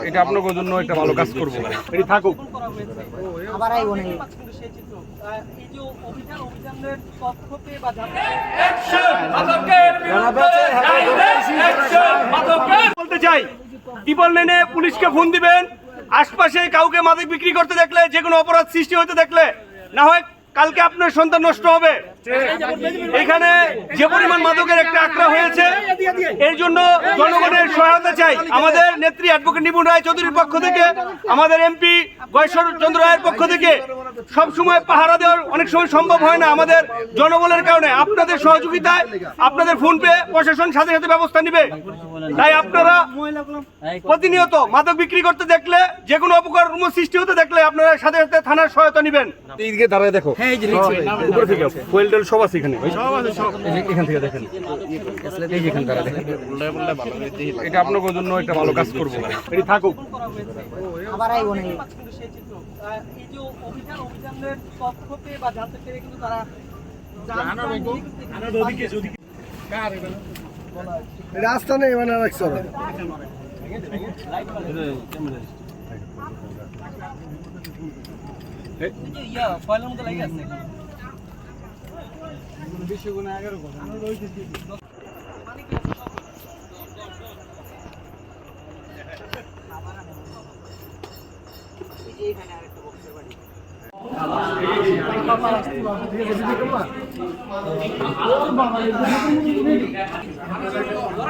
এটা আপনাদের জন্য একটা ভালো কাজ করবো। এটি থাকুক। বলতে চাই, ট্রিপল নাইনে পুলিশকে ফোন দিবেন। আশপাশে কাউকে মাদক বিক্রি করতে দেখলে, যে কোনো অপরাধ সৃষ্টি হতে দেখলে, না হয় কালকে আপনার সন্তান নষ্ট হবে। এখানে যে পরিমাণ মাদকের একটা আক্রা হয়েছে, এর জন্য জনগণের সহায়তা চাই। আমাদের নেত্রী অ্যাডভোকেট নিপুণ রায় চৌধুরীর পক্ষ থেকে, আমাদের এমপি গয়েশ্বর চন্দ্র রায়ের পক্ষ থেকে সব সময় পাহারা দেওয়ার অনেক সময় সম্ভব হয় না আমাদের জনবলের কারণে। আপনাদের সহযোগিতায়, আপনাদের ফোন পে প্রশাসন সাথে সাথে ব্যবস্থা নিবে। তাই আপনারা প্রতিনিয়ত মাদক বিক্রি করতে দেখলে, যে কোনো অপকার সৃষ্টি হতে দেখলে আপনারা সাথে সাথে থানার সহায়তা নিবেন। এইদিকে দাঁড়ায় দেখো, উপরে থেকে কোয়েল টেল সব আছে এখানে, এখান থেকে দেখেন, এইখানে দাঁড়ায় দেখেন। এটা আপনাদের জন্য একটা ভালো কাজ করবো। এটি থাকুক। রাস্তা নেই মানে রাখছো